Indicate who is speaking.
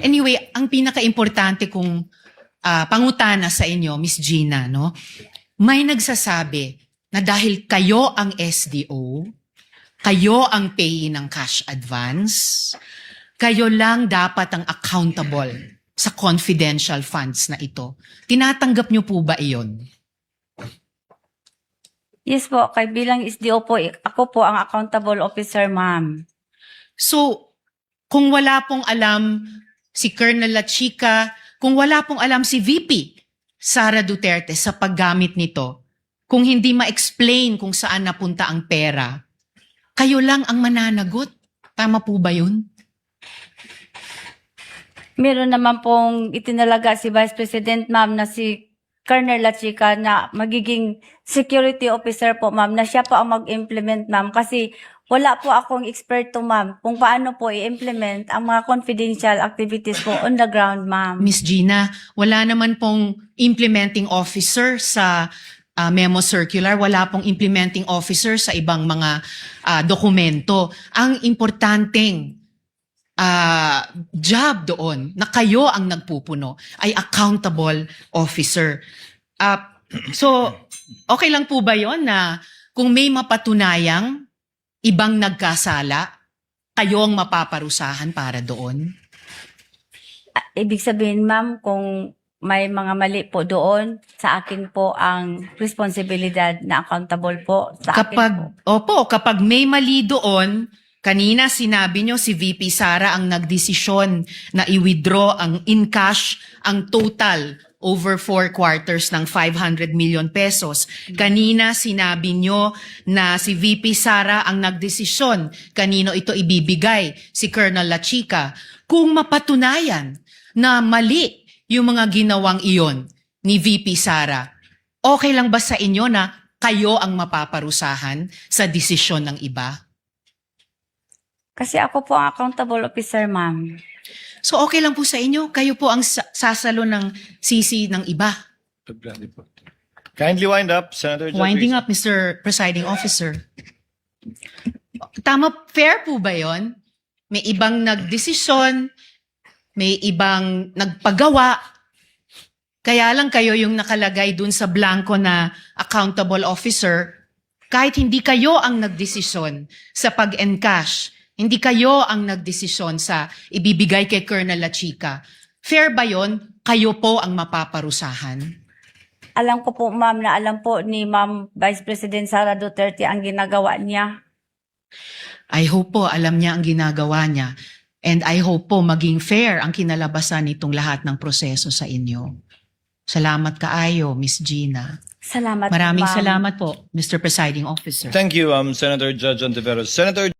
Speaker 1: Anyway, ang pinaka-importante kong pangutana sa inyo, Miss Gina, no? May nagsasabi na dahil kayo ang SDO, kayo ang payee ng cash advance, kayo lang dapat ang accountable sa confidential funds na ito. Tinatanggap niyo po ba iyon?
Speaker 2: Yes po, kay bilang SDO po, ako po ang accountable officer, ma'am.
Speaker 1: So, kung wala pong alam si Colonel La Chica, kung wala pong alam si VP Sara Duterte sa paggamit nito, kung hindi ma-explain kung saan napunta ang pera, kayo lang ang mananagot. Tama po ba yun?
Speaker 2: Meron naman pong itinalaga si Vice President, ma'am, na si Colonel La Chica na magiging security officer po, ma'am, na siya po ang mag-implement, ma'am, kasi wala po akong eksperto, ma'am, kung paano po i-implement ang mga confidential activities po on the ground, ma'am.
Speaker 1: Miss Gina, wala naman pong implementing officer sa memo circular, wala pong implementing officer sa ibang mga dokumento. Ang importanteng job doon na kayo ang nagpupuno ay accountable officer. So, okay lang po ba yon na kung may mapatunayang ibang nagkasala, kayo ang mapaparusahan para doon?
Speaker 2: Ibig sabihin, ma'am, kung may mga mali po doon, sa akin po ang responsibilidad na accountable po. Sa akin po.
Speaker 1: Kapag may mali doon, kanina sinabi nyo si VP Sara ang nagdesisyon na i-withdraw ang in cash ang total over 4 quarters ng 500 million pesos. Kanina sinabi nyo na si VP Sara ang nagdesisyon kanino ito ibibigay, si Colonel La Chica. Kung mapatunayan na mali yung mga ginawang iyon ni VP Sara, okay lang ba sa inyo na kayo ang mapaparusahan sa desisyon ng iba?
Speaker 2: Kasi ako po ang accountable officer, ma'am.
Speaker 1: So okay lang po sa inyo, kayo po ang sasalo ng sisi ng iba.
Speaker 3: Kindly wind up, Senator Judge.
Speaker 1: Winding up, Mr. Presiding Officer. Tama, fair po ba yon? May ibang nagdesisyon, may ibang nagpagawa, kaya lang kayo yung nakalagay dun sa blanco na accountable officer, kahit hindi kayo ang nagdesisyon sa pag-encash, hindi kayo ang nagdesisyon sa ibibigay kay Colonel La Chica. Fair ba yon? Kayo po ang mapaparusahan?
Speaker 2: Alam ko po, ma'am, na alam po ni Ma'am Vice President Sara Duterte ang ginagawa niya.
Speaker 1: I hope po alam niya ang ginagawa niya. And I hope po maging fair ang kinalabasan nitong lahat ng proseso sa inyo. Salamat kaayo, Miss Gina.
Speaker 2: Salamat po,
Speaker 1: Maraming
Speaker 2: ma'am.
Speaker 1: salamat po, Mr. Presiding Officer.
Speaker 3: Thank you, Senator Judge Ontiveros. Senator